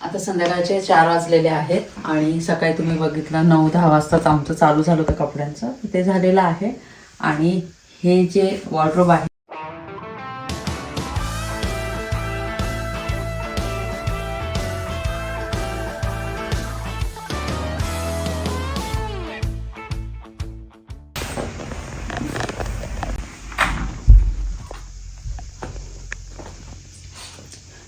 आता संध्याकाळचे 4 वाजलेले आहेत आणि सकाळी तुम्ही बघितलं 9-10 वाजताच आमचं चालू झालं होतं कपड्यांचं, ते झालेलं आहे. आणि हे जे वॉर्डरोब आहे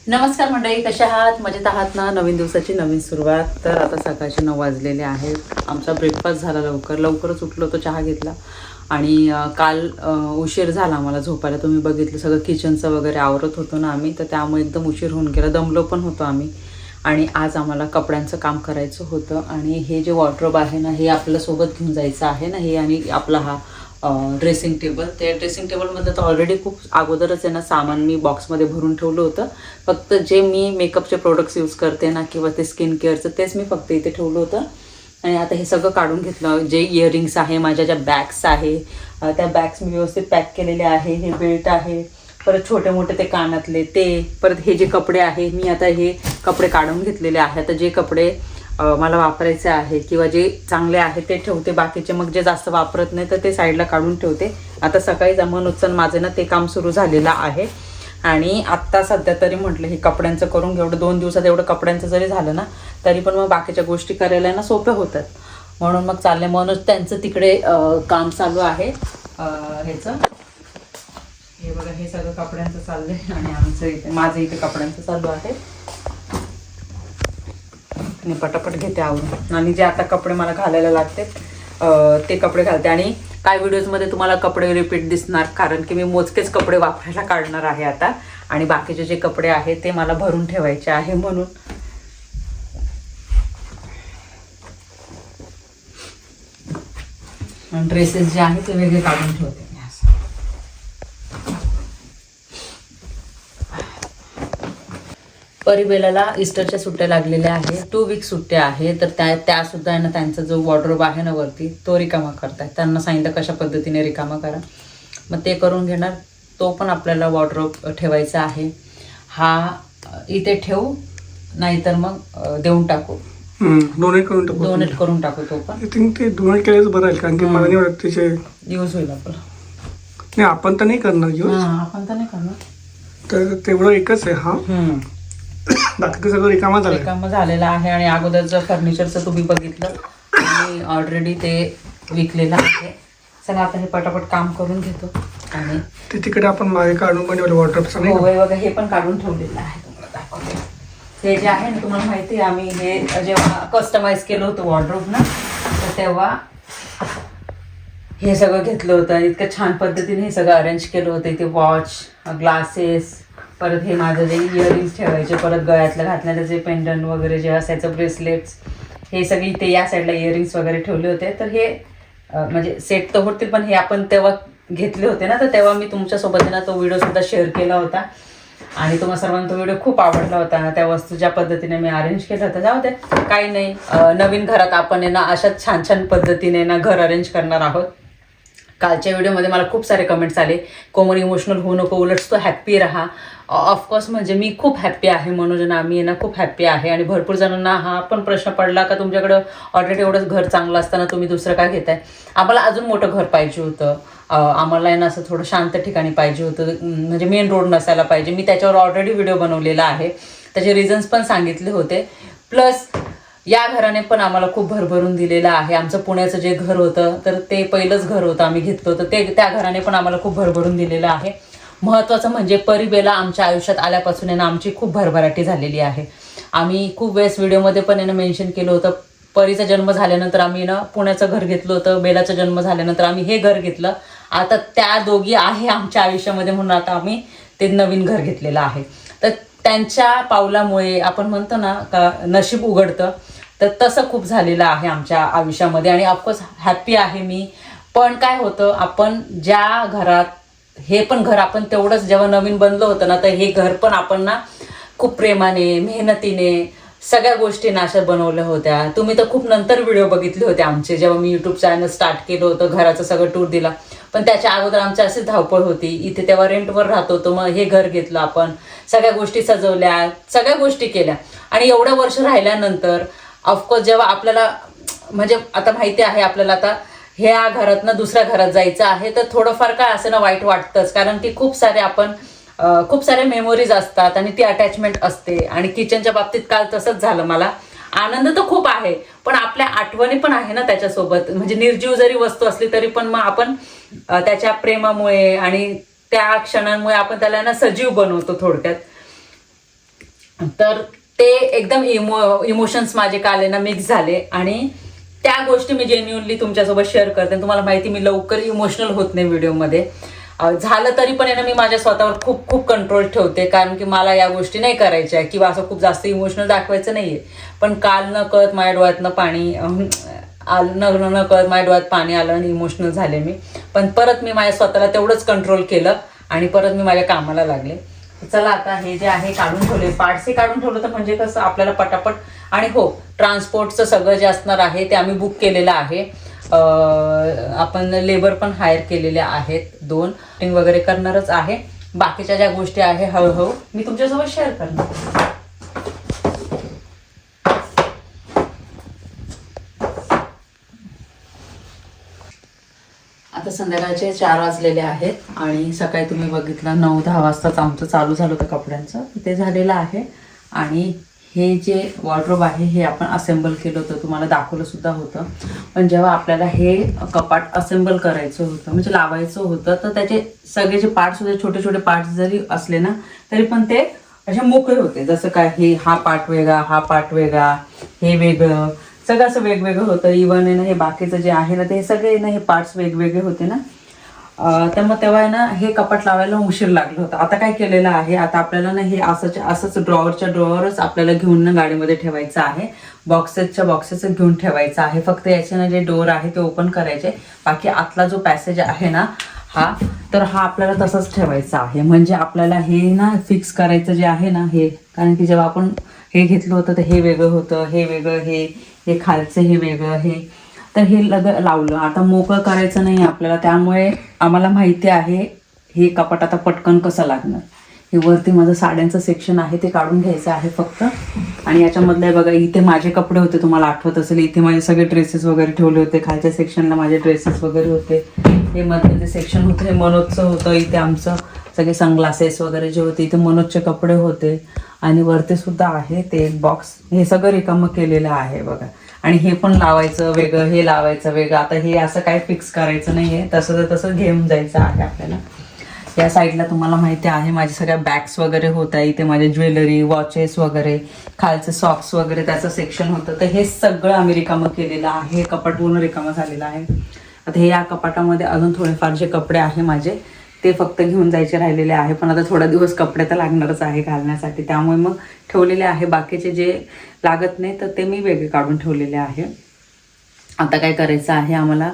नमस्कार मंडळी, कशा आहात? मजेत आहात ना? नवीन दिवसाची नवीन सुरुवात. तर आता सकाळचे 9 वाजलेले आहेत. आमचा ब्रेकफास्ट झाला लवकरच उठलो होतो, चहा घेतला आणि काल उशीर झाला आम्हाला झोपायला. तुम्ही बघितलं सगळं किचनचं वगैरे आवरत होतो ना आम्ही, तर त्यामुळे एकदम उशीर होऊन गेला, दमलो पण होतो आम्ही. आणि आज आम्हाला कपड्यांचं काम करायचं होतं आणि हे जे वॉर्डरोब आहे ना, हे आपल्यासोबत घेऊन जायचं आहे ना, हे आणि आपला हा ड्रेसिंग टेबल. त्या ड्रेसिंग टेबलमध्ये तर ऑलरेडी खूप अगोदरच आहे ना सामान मी बॉक्समध्ये भरून ठेवलं होतं. फक्त जे मी मेकअपचे प्रोडक्ट्स यूज करते ना किंवा ते स्किन केअरचं, तेच मी फक्त इथे ठेवलं होतं. आणि आता हे सगळं काढून घेतलं. जे इयरिंग्स आहे, माझ्या ज्या बॅग्स आहे, त्या बॅग्स मी व्यवस्थित पॅक केलेले आहे. हे बेल्ट आहे, परत छोटे मोठे ते कानातले ते, परत हे जे कपडे आहे, मी आता हे कपडे काढून घेतलेले आहे. आता जे कपडे मला वापरायचे आहे किंवा जे चांगले आहे ते ठेवते, बाकीचे मग जे जास्त वापरत नाही तर ते साईडला काढून ठेवते. आता सकाळी जमन उचल माझं ना ते काम सुरू झालेलं आहे. आणि आत्ता सध्या तरी म्हटलं हे कपड्यांचं करून घेऊ. 2 दिवसात एवढं कपड्यांचं जरी झालं ना तरी पण मग बाकीच्या गोष्टी करायला ना सोप्या होतात, म्हणून मग चालले. म्हणून त्यांचं तिकडे काम चालू आहे ह्याचं. हे बघा, हे सगळं कपड्यांचं चाललंय आणि आमचं इथे माझं इथे कपड्यांचं चालू आहे. आणि पटापट घेते आवरून आणि जे आता कपडे मला घालायला लागते ते कपडे घालते. आणि काय व्हिडिओजमध्ये तुम्हाला कपडे रिपीट दिसणार, कारण की मी मोजकेच कपडे वापरायला काढणार आहे आता. आणि बाकीचे जे कपडे आहेत ते मला भरून ठेवायचे आहे, म्हणून ड्रेसेस जे आहेत ते वेगळे काढून ठेवते. परिबेलाला ईस्टरच्या सुट्ट्या लागलेल्या आहे, 2 वीक सुट्ट्या आहे. तर त्या सुद्धा आहे ना, त्यांचा जो वॉर्डरोब आहे ना वरती, तो रिकामा करताय. त्यांना सांगितलं कशा पद्धतीने रिकामा करा, मग ते करून घेणार. तो पण आपल्याला वॉर्डरोब ठेवायचा आहे. हा इथे ठेवू, नाहीतर मग देऊन टाकू, डोनेट करून टाकू. तो पण आय थिंक ते डोनेट केल्याच बरं आहे, कारण की मला नाही वाटत त्याचे यूज होईल आपलं. नाही, आपण तर नाही करणार यूज. आपण तर नाही करणार, तर तेवढं एकच आहे. हा बाकी सगळं रिकामा झालेला आहे. आणि अगोदरचं फर्निचरचं तुम्ही बघितलं, मी ऑलरेडी ते विकलेलं आहे. चला आता हे पटापट काम करून घेतो. आणि ते तिकडे आपण मागे काढून पण वॉर्डरोबचं नाही बघा, हे पण काढून ठेवलेलं आहे. तुम्हाला दाखवते. हे जे आहे ना, तुम्हाला माहिती आहे आम्ही हे जेव्हा कस्टमाइज केलं होतं वॉर्डरोब ना, तर तेव्हा हे सगळं घेतलं होतं. इतकं छान पद्धतीने हे सगळं अरेंज केलं होतं. इथे वॉच, ग्लासेस, परत हे माझं जे इयरिंग्स ठेवायचे, परत गळ्यातलं घातलेलं जे पेंडंट वगैरे जे असायचं, ब्रेसलेट्स, हे सगळे इथे या साईडला इयरिंग्स वगैरे ठेवले होते. तर हे म्हणजे सेट तर होतील, पण हे आपण तेव्हा घेतले होते ना, तर तेव्हा मी तुमच्यासोबत ना तो व्हिडिओसुद्धा शेअर केला होता. आणि तुम्हाला सर्वांना तो व्हिडिओ खूप आवडला होता. त्या वस्तू ज्या पद्धतीने मी अरेंज केलं होतं, जाऊ दे, काही नाही. नवीन घरात आपण ना अशाच छान छान पद्धतीने ना घर अरेंज करणार आहोत. कालच्या व्हिडिओमध्ये मला खूप सारे कमेंट्स आले, कोमल इमोशनल होऊ नको, उलट तो हॅप्पी राहा. ऑफकोर्स म्हणजे मी खूप हॅप्पी आहे, मनोज आम्ही ना खूप हॅप्पी आहे. आणि भरपूर जणांना हा पण प्रश्न पडला का तुमच्याकडं ऑलरेडी एवढंच घर चांगलं असताना तुम्ही दुसरं काय घेताय. आम्हाला अजून मोठं घर पाहिजे होतं. आम्हाला ना असं थोडं शांत ठिकाणी पाहिजे होतं, म्हणजे मेन रोड नसायला पाहिजे. मी त्याच्यावर ऑलरेडी व्हिडिओ बनवलेला आहे, त्याचे रिझन्स पण सांगितले होते. प्लस या घराने पण आम्हाला खूप भरभरून दिलेलं आहे. आमचं पुण्याचं जे घर होतं, तर ते पहिलंच घर होतं आम्ही घेतलं होतं, ते त्या घराने पण आम्हाला खूप भरभरून दिलेलं आहे. महत्त्वाचं म्हणजे परिबेला आमच्या आयुष्यात आल्यापासून आहे ना आमची खूप भरभराटी झालेली आहे. आम्ही खूप वेळेस व्हिडिओमध्ये पण आहे मेन्शन केलं होतं, परीचा जन्म झाल्यानंतर आम्ही ना पुण्याचं घर घेतलं होतं, बेलाचा जन्म झाल्यानंतर आम्ही हे घर घेतलं. आता त्या दोघी आहे आमच्या आयुष्यामध्ये, म्हणून आता आम्ही ते नवीन घर घेतलेलं आहे. तर त्यांच्या पावलामुळे आपण म्हणतो ना का नशीब उघडतं, तर तसं खूप झालेलं आहे आमच्या आयुष्यामध्ये. आणि ऑफकोर्स हॅप्पी आहे मी. पण काय होतं, आपण ज्या घरात, हे पण घर आपण तेवढंच जेव्हा नवीन बनलं होतं ना, तर हे घर पण आपण ना खूप प्रेमाने, मेहनतीने सगळ्या गोष्टी अशा बनवल्या होत्या. तुम्ही तर खूप नंतर व्हिडिओ बघितले होते आमचे, जेव्हा मी यूट्यूब चॅनल स्टार्ट केलं होतं, घराचं सगळं टूर दिला. पण त्याच्या अगोदर आमची अशीच धावपळ होती. इथे तेव्हा रेंटवर राहतो होतो, मग हे घर घेतलं आपण, सगळ्या गोष्टी सजवल्या, सगळ्या गोष्टी केल्या. आणि एवढं वर्ष राहिल्यानंतर ऑफकोर्स जेव्हा आपल्याला म्हणजे आता माहिती आहे आपल्याला आता ह्या घरातनं दुसऱ्या घरात जायचं आहे, तर थोडंफार काय असं ना वाईट वाटतंच. कारण की खूप सारे मेमोरीज असतात आणि ती अटॅचमेंट असते. आणि किचनच्या बाबतीत काल तसंच झालं. मला आनंद तर खूप आहे, पण आपल्या आठवणी पण आहे ना त्याच्यासोबत. म्हणजे निर्जीव जरी वस्तू असली तरी पण मग आपण त्याच्या प्रेमामुळे आणि त्या क्षणांमुळे आपण त्याला ना सजीव बनवतो थोडक्यात. तर ते एकदम इमोशन्स माझे काल ना मिक्स झाले आणि त्या गोष्टी मी जेन्युअनली तुमच्यासोबत शेअर करते. तुम्हाला माहिती मी लवकर इमोशनल होत नाही व्हिडिओमध्ये. झालं तरी पण ना मी माझ्या स्वतःवर खूप खूप कंट्रोल ठेवते, कारण की मला या गोष्टी नाही करायच्या किंवा असं खूप जास्त इमोशनल दाखवायचं नाहीये. पण काल न कळत माझ्या डोळ्यातनं पाणी न कळत माझ्या डोळ्यात पाणी आलं आणि इमोशनल झाले मी. पण परत मी माझ्या स्वतःला तेवढंच कंट्रोल केलं आणि परत मी माझ्या कामाला लागले. चला आता हे जे आहे काढून ठेवले, पार्ट्स हे काढून ठेवलं तर म्हणजे कसं आपल्याला पटापट. आणि हो, ट्रान्सपोर्टचं सगळं जे असणार आहे ते आम्ही बुक केलेलं आहे. आपण लेबर पण हायर केलेले आहेत 2 वगैरे करणारच आहे. बाकीच्या ज्या गोष्टी आहे हळूहळू मी तुमच्यासोबत शेअर करणार. आता संध्याकाळचे 4 वाजलेले आहेत आणि सकाळी तुम्ही बघितलं 9-10 वाजताच आमचं चालू झालं होतं कपड्यांचं, ते झालेलं आहे. आणि हे जे वॉर्डरोब आहे हे आपण असेंबल केलं होतं, तुम्हाला दाखवलं सुद्धा होतं. पण जेव्हा आपल्याला हे कपाट असेंबल करायचं होतं म्हणजे लावायचं होतं, तर त्याचे सगळे जे पार्ट्स होते, छोटे छोटे पार्ट्स जरी असले ना तरी पण ते असे मोकळे होते. जसं काय हे हा पार्ट वेगळा, हा पार्ट वेगळा, हे वेगळं, सगळं असं वेगवेगळं होतं. इव्हन आहे ना हे बाकीचं जे आहे ना ते सगळे ना हे पार्ट्स वेगवेगळे होते ना. तर मग तेव्हा ना हे कपाट लावायला उशीर लागलं होतं. आता काय केलेलं आहे, आता आपल्याला ना हे असंच ड्रॉवरच आपल्याला घेऊन ना गाडीमध्ये ठेवायचं आहे. बॉक्सेस घेऊन ठेवायचं आहे. फक्त याचे ना जे डोअर आहे ते ओपन करायचे. बाकी आतला जो पॅसेज आहे ना हा आपल्याला तसंच ठेवायचा आहे. म्हणजे आपल्याला हे ना फिक्स करायचं जे आहे ना हे, कारण की जेव्हा आपण हे घेतलं होतं तर हे वेगळं होतं, हे वेगळं, हे खालचं हे वेगळं, हे तर हे लावलं. आता मोकळं करायचं नाही आपल्याला, त्यामुळे आम्हाला माहिती आहे हे कपाट आता पटकन कसं लागणार. हे वरती माझं साड्यांचं सेक्शन आहे ते काढून घ्यायचं आहे फक्त. आणि याच्यामधलं बघा इथे माझे कपडे होते, तुम्हाला आठवत असेल, इथे माझे सगळे ड्रेसेस वगैरे ठेवले होते. खालच्या सेक्शनला माझे ड्रेसेस वगैरे होते. हे मधलं जे सेक्शन होतं हे मनोजचं होतं. इथे आमचं सगळे सनग्लासेस वगैरे जे होते, इथे मनोजचे कपडे होते. आणि वरती सुद्धा आहे ते एक बॉक्स, हे सगळं रिकामं केलेलं आहे बघा. आणि हे पण लावायचं वेगळं, हे लावायचं वेगळं. आता हे असं काय फिक्स करायचं नाहीये, तसं घेऊन जायचं आहे आपल्याला. या साईडला तुम्हाला माहिती आहे माझ्या सगळ्या बॅग्स वगैरे होत्या. इथे माझे ज्वेलरी, वॉचेस वगैरे, खालचे सॉक्स वगैरे त्याचं सेक्शन होतं. तर हे सगळं आम्ही रिकामं केलेलं आहे. हे कपाट पूर्ण रिकामं झालेलं आहे. आता हे या कपाटामध्ये अजून थोडेफार जे कपडे आहे माझे ते फक्त घेऊन जायचे राहिलेले आहे. पण आता थोडा दिवस कपडे तर लागणारच आहे घालण्यासाठी, त्यामुळे मग ठेवलेले आहे. बाकीचे जे लागत नाही तर ते मी वेगळे काढून ठेवलेले आहे. आता काय करायचं आहे आम्हाला,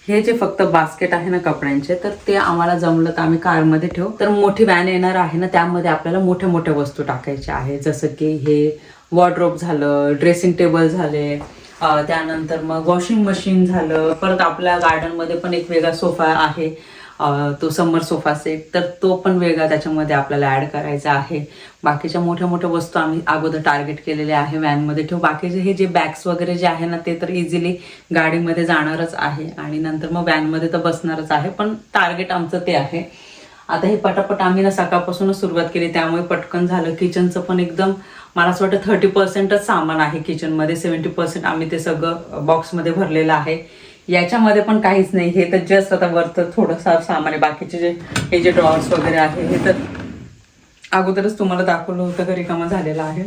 हे जे फक्त बास्केट आहे ना कपड्यांचे, तर ते आम्हाला जमलं तर आम्ही कारमध्ये ठेवू. तर मोठी व्हॅन येणार आहे ना, त्यामध्ये आपल्याला मोठ्या मोठ्या वस्तू टाकायच्या आहे. जसं की हे वॉर्डरोब झालं, ड्रेसिंग टेबल झाले, त्यानंतर मग वॉशिंग मशीन झालं. परत आपल्या गार्डनमध्ये पण एक वेगळा सोफा आहे, तो समर सोफा सेट, तर तो पण वेगळा त्याच्यामध्ये आपल्याला ॲड करायचा आहे. बाकीच्या मोठ्या मोठ्या वस्तू आम्ही अगोदर टार्गेट केलेले आहे व्हॅनमध्ये ठेवू. बाकीचे हे जे बॅग्स वगैरे जे आहे ना ते तर इझिली गाडीमध्ये जाणारच आहे आणि नंतर मग व्हॅनमध्ये तर बसणारच आहे. पण टार्गेट आमचं ते आहे. आता हे पटापट आम्ही ना सकाळपासूनच सुरुवात केली, त्यामुळे पटकन झालं. किचनचं पण एकदम मला असं वाटतं 30%च सामान आहे किचनमध्ये, 70% आम्ही ते सगळं बॉक्समध्ये भरलेलं आहे. याच्यामध्ये पण काहीच नाही, हे तर जस्ट आता वरतं थोडंसं सामान आहे. बाकीचे हे जे ड्रॉवर्स वगैरे आहे हे तर अगोदरच तुम्हाला दाखवलं होतं का रिकामं झालेलं आहे.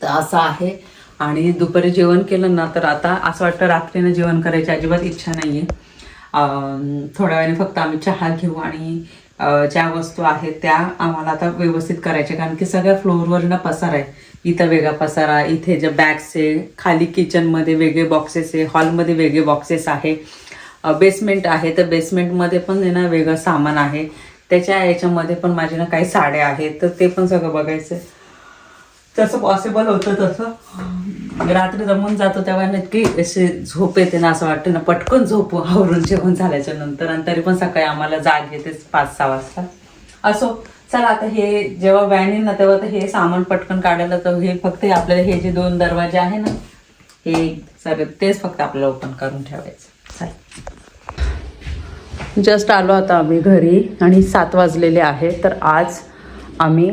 तर असं आहे. आणि दुपारी जेवण केलं ना तर आता असं वाटतं रात्रीनं जेवण करायची अजिबात इच्छा नाही आहे. थोड्या वेळाने फक्त आम्ही चहा घेऊ आणि ज्या वस्तू आहेत त्या आम्हाला आता व्यवस्थित करायच्या, कारण की सगळ्या फ्लोअरवर ना पसार आहे. इथं वेगळा पसारा, इथे जे बॅग्स आहे, खाली किचनमध्ये वेगळे बॉक्सेस आहे, हॉलमध्ये वेगळे बॉक्सेस आहे, बेसमेंट आहे तर बेसमेंटमध्ये पण ना वेगळं सामान आहे. त्याच्या याच्यामध्ये पण माझे ना काही साड्या आहेत तर ते पण सगळं बघायचं. जसं पॉसिबल होतं तसं रात्री जमून जातो तेव्हा नक्की अशी झोप येते ना, असं वाटतं ना पटकन झोपू आवरून जेवण झाल्याच्या नंतर. आणि तरी पण सकाळी आम्हाला जाग येतेच 5-6 वाजता. असो चला आता हे जेव्हा व्हॅन येईल ना तेव्हा तर हे सामान पटकन काढायला, तर हे फक्त आपल्याला हे जे 2 दरवाजे आहे ना हे सर तेच फक्त आपल्याला ओपन करून ठेवायचं. चला जस्ट आलो आता आम्ही घरी आणि 7 वाजलेले आहे. तर आज आम्ही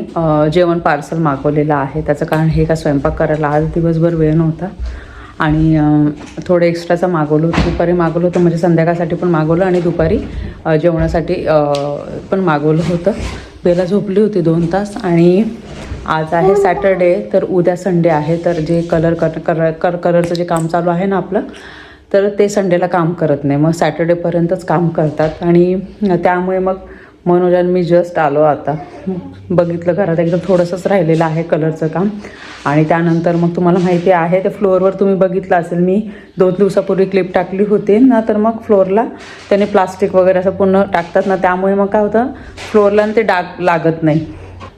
जेवण पार्सल मागवलेलं आहे. त्याचं कारण हे का स्वयंपाक करायला आज दिवसभर वेळ नव्हता आणि थोडं एक्स्ट्राचं मागवलं होतं. दुपारी मागवलं होतं म्हणजे संध्याकाळसाठी पण मागवलं आणि दुपारी जेवणासाठी पण मागवलं होतं. बेला झोपली होती 2 तास आणि आज आहे सॅटर्डे तर उद्या संडे आहे. तर जे कलरचं जे काम चालू आहे ना आपलं, तर ते संडेला काम करत नाही, मग सॅटर्डेपर्यंतच काम करतात. आणि त्यामुळे मग मनोजन मी जस्ट आलो आता, बघितलं घरात एकदम थोडंसंच राहिलेलं आहे कलरचं काम. आणि त्यानंतर मग तुम्हाला माहिती आहे ते फ्लोअरवर तुम्ही बघितलं असेल मी 2 दिवसापूर्वी क्लिप टाकली होती ना, तर मग फ्लोअरला त्याने प्लास्टिक वगैरे असं पूर्ण टाकतात ना, त्यामुळे मग काय होतं फ्लोअरला ते डाग लागत नाही.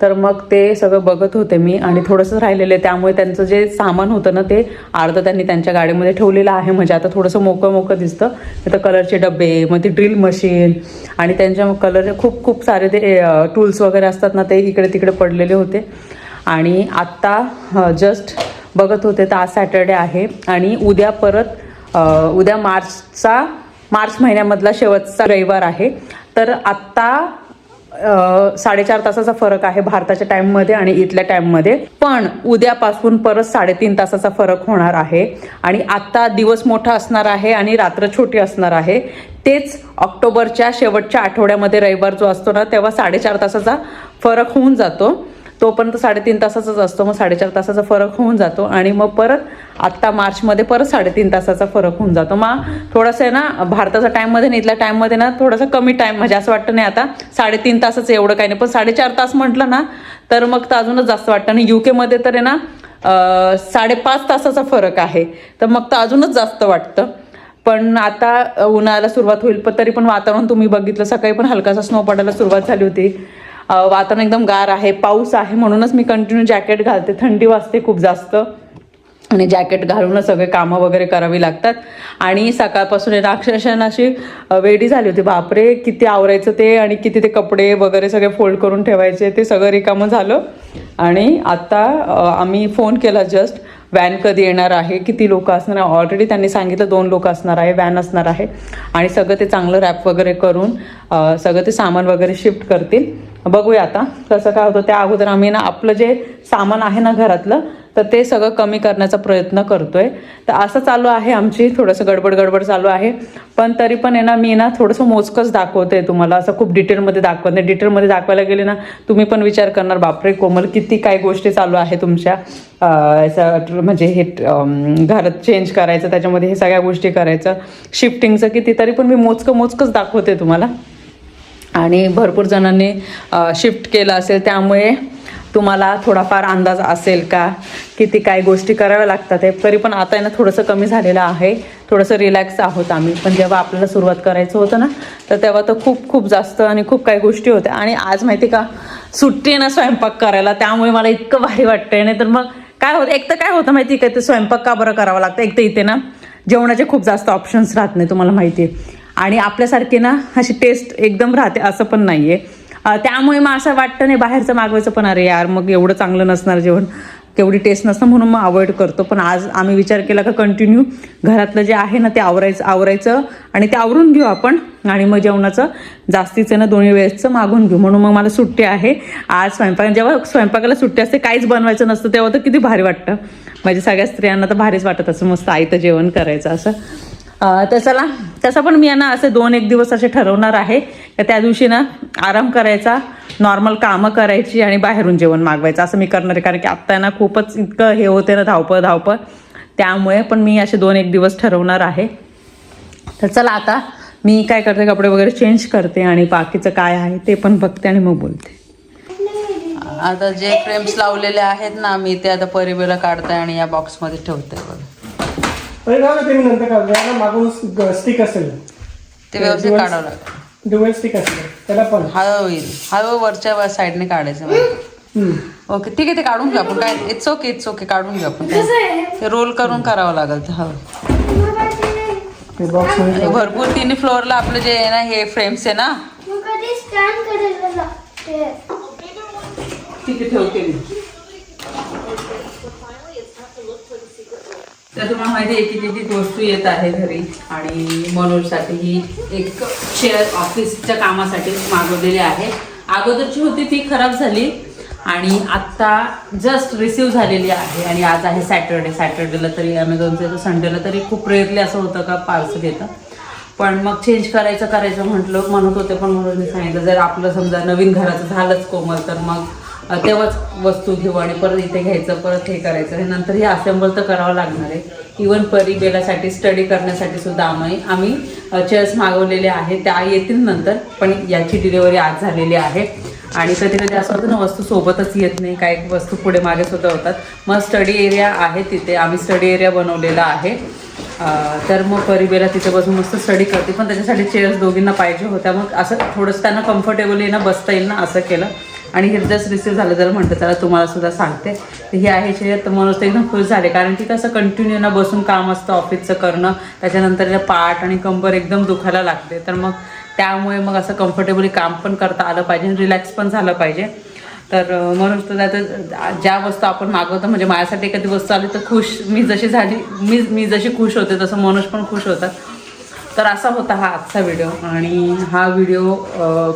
तर मग ते सगळं बघत होते मी आणि थोडंसं राहिलेलं आहे, त्यामुळे त्यांचं जे सामान होतं ना ते अर्धं त्यांनी त्यांच्या गाडीमध्ये ठेवलेलं आहे. म्हणजे आता थोडंसं मोकळं दिसतं. तिथं कलरचे डबे, मग ती ड्रिल मशीन आणि त्यांच्या कलर खूप सारे ते टूल्स वगैरे असतात ना, ते इकडे तिकडे पडलेले होते. आणि आत्ता जस्ट बघत होते तर आज सॅटर्डे आहे आणि उद्या परत उद्या मार्च महिन्यामधला शेवटचा रविवार आहे. तर आत्ता 3.5 तासाचा फरक आहे भारताच्या टाईममध्ये आणि इथल्या टाईममध्ये. पण उद्यापासून परत 3.5 तासाचा फरक होणार आहे. आणि आत्ता दिवस मोठा असणार आहे आणि रात्र छोटी असणार आहे. तेच ऑक्टोबरच्या शेवटच्या आठवड्यामध्ये रविवार जो असतो ना तेव्हा 4.5 तासाचा फरक होऊन जातो. तोपर्यंत 3.5 तासाचाच असतो, मग 4.5 तासाचा फरक होऊन जातो. आणि मग परत आत्ता मार्चमध्ये परत 3.5 तासाचा फरक होऊन जातो. मग थोडंसं आहे ना भारताच्या टाईममध्ये आणि इथल्या टाईममध्ये ना थोडंसं कमी टाईम, म्हणजे असं वाटतं नाही आता 3.5 तासाचं एवढं काही नाही, पण 4.5 तास म्हटलं ना तर मग तर अजूनच जास्त वाटतं. आणि UK तर आहे ना 5.5 तासाचा फरक आहे, तर मग तर अजूनच जास्त वाटतं. पण आता उन्हाळ्याला सुरुवात होईल, पण तरी पण वातावरण तुम्ही बघितलं सकाळी पण हलकासा स्नो पडायला सुरुवात झाली होती. वातावरण एकदम गार आहे, पाऊस आहे, म्हणूनच मी कंटिन्यू जॅकेट घालते. थंडी वाजते खूप जास्त आणि जॅकेट घालूनच सगळे कामं वगैरे करावी लागतात. आणि सकाळपासून अक्षरशः अशी वेडी झाली होती, बापरे किती आवरायचं ते आणि किती ते कपडे वगैरे सगळे फोल्ड करून ठेवायचे, ते सगळं रिकामं झालं. आणि आता आम्ही फोन केला जस्ट, व्हॅन कधी येणार आहे, किती लोक असणार आहे. ऑलरेडी त्यांनी सांगितलं 2 लोक असणार आहे, व्हॅन असणार आहे आणि सगळं ते चांगलं रॅप वगैरे करून सगळं ते सामान वगैरे शिफ्ट करतील. बघूया आता कसं काय होतं. त्या अगोदर आम्ही ना आपलं जे सामान आहे ना घरातलं तर ते सगळं कमी करण्याचा प्रयत्न करतोय. तर असं चालू आहे आमची, थोडंसं गडबड चालू आहे. पण तरी पण आहे ना मी ना थोडंसं मोजकंच दाखवते तुम्हाला, असं खूप डिटेलमध्ये दाखवत नाही. डिटेलमध्ये दाखवायला गेले ना तुम्ही पण विचार करणार बापरे कोमल किती काय गोष्टी चालू आहे तुमच्या, म्हणजे हे घरात चेंज करायचं, त्याच्यामध्ये हे सगळ्या गोष्टी करायचं, शिफ्टिंगचं किती. तरी पण मी मोजकंच दाखवते तुम्हाला. आणि भरपूर जणांनी शिफ्ट केलं असेल त्यामुळे तुम्हाला थोडाफार अंदाज असेल का किती काय गोष्टी कराव्या लागतात आहे. तरी पण आता आहे ना थोडंसं कमी झालेलं आहे, थोडंसं रिलॅक्स आहोत आम्ही. पण जेव्हा आपल्याला सुरुवात करायचं होतं ना तर तेव्हा तर खूप जास्त आणि खूप काही गोष्टी होत्या. आणि आज माहिती का सुट्टी आहे ना स्वयंपाक करायला, त्यामुळे मला इतकं भारी वाटतंय. नाही तर मग काय होतं, एक तर काय होतं माहिती का, ते स्वयंपाक का बरं करावं लागतं. एक तर इथे ना जेवणाचे खूप जास्त ऑप्शन्स राहत नाही, तुम्हाला माहिती आहे. आणि आपल्यासारखे ना अशी टेस्ट एकदम राहते असं पण नाही आहे. त्यामुळे मग असं वाटतं नाही बाहेरचं मागवायचं, पण अरे यार मग एवढं चांगलं नसणार जेवण, केवढी टेस्ट नसतं, म्हणून मग अवॉइड करतो. पण आज आम्ही विचार केला का कंटिन्यू घरातलं जे आहे ना ते आवरायचं आणि ते आवरून घेऊ आपण. आणि मग जेवणाचं जास्तीचं ना 2 वेळेसचं मागून घेऊ. म्हणून मग मला सुट्टी आहे आज. जेव्हा स्वयंपाकाला सुट्टी असते काहीच बनवायचं नसतं तेव्हा तर किती भारी वाटतं. म्हणजे सगळ्या स्त्रियांना तर भारीच वाटत असं मस्त आयतं जेवण करायचं असं. तर चला तसं पण मी ना असे 2-1 दिवस असे ठरवणार आहे तर त्या दिवशी ना आराम करायचा, नॉर्मल कामं करायची आणि बाहेरून जेवण मागवायचं असं मी करणार आहे. कारण की आत्ता ना खूपच इतकं हे होते ना धावपळ, त्यामुळे पण मी असे 2-1 दिवस ठरवणार आहे. तर चला आता मी काय करते, कपडे वगैरे चेंज करते आणि बाकीचं काय आहे ते पण बघते आणि मग बोलते. आता जे फ्रेम्स लावलेले आहेत ना मी ते आता परिबेला काढते आणि या बॉक्समध्ये ठेवते. बघा ते मी नंतर काढतो. मागून स्टिक असेल ते व्यवस्थित काढावं लागतं. डुएल स्टिक असेल त्याला पण हळू होईल, हळू वरच्या साईडने काढायचं. ओके ठीक आहे, ते काढून घेऊ आपण, काय इट्स ओके काढून घेऊ आपण. ते रोल करून करावं लागेल. हो, ते बॉक्स मध्ये आणि भरपूर 3 फ्लोअरला आपलं जे आहे ना हे फ्रेम्स आहे ना. ठीक आहे, ठेवते मी. तर तुम्हाला माहिती आहे की किती वस्तू येत आहे घरी, आणि मनोजसाठी ही एक चेअर ऑफिसच्या कामासाठी मागवलेली आहे. अगोदरची होती ती खराब झाली आणि आत्ता जस्ट रिसीव झालेली आहे. आणि आज आहे सॅटर्डेला तरी ॲमेझॉनचं तर संडेला तरी खूप रेअरली असं होतं का पार्सल येतं. पण मग चेंज करायचं म्हणत होते, पण म्हणून मी सांगितलं जर आपलं समजा नवीन घराचं झालंच कोमल तर मग तेव्हाच वस्तू घेऊ आणि परत इथे घ्यायचं, परत हे करायचं, हे नंतर हे असेंबल तर करावं लागणार आहे. इवन परिबेलासाठी स्टडी करण्यासाठी सुद्धा आम्ही चेअर्स मागवलेले आहेत, त्या येतील नंतर. पण याची डिलिव्हरी आज झालेली आहे. आणि कधी कधी असं होतं ना, वस्तू सोबतच येत नाही, काही वस्तू पुढे मागे सुद्धा होतात. मग स्टडी एरिया आहे तिथे, आम्ही स्टडी एरिया बनवलेला आहे. तर मग परिबेला तिथे बसून मस्त स्टडी करते, पण त्याच्यासाठी चेअर्स दोघींना पाहिजे होत्या. मग असं थोडंसं त्यांना कम्फर्टेबली ना बसता येईल ना असं केलं. आणि हे जस्ट रिसीव्ह झालं तर म्हणतं त्याला तुम्हाला सुद्धा सांगते. तर ही आहे चेअर, तर मनोज तर एकदम खुश झाले, कारण की कसं कंटिन्यू ना बसून काम असतं ऑफिसचं करणं, त्याच्यानंतर पाठ आणि कंबर एकदम दुखायला लागते. तर मग त्यामुळे मग असं कम्फर्टेबली काम पण करता आलं पाहिजे, रिलॅक्स पण झालं पाहिजे. तर मनोज तर आता ज्या वस्तू आपण मागवतो, म्हणजे माझ्यासाठी एखादी वस्तू आली तर खुश मी जशी झाली, मी जशी खुश होते तसं मनोज पण खुश होतात. तर असा होता हा आजचा व्हिडिओ. आणि हा व्हिडिओ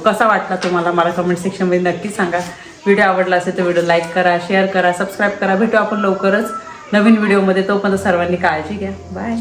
कसा वाटला तुम्हाला मला कमेंट सेक्शनमध्ये नक्की सांगा. व्हिडिओ आवडला असेल तर व्हिडिओ लाईक करा, शेअर करा, सबस्क्राईब करा. भेटू आपण लवकरच नवीन व्हिडिओमध्ये. तोपर्यंत सर्वांनी काळजी घ्या. बाय.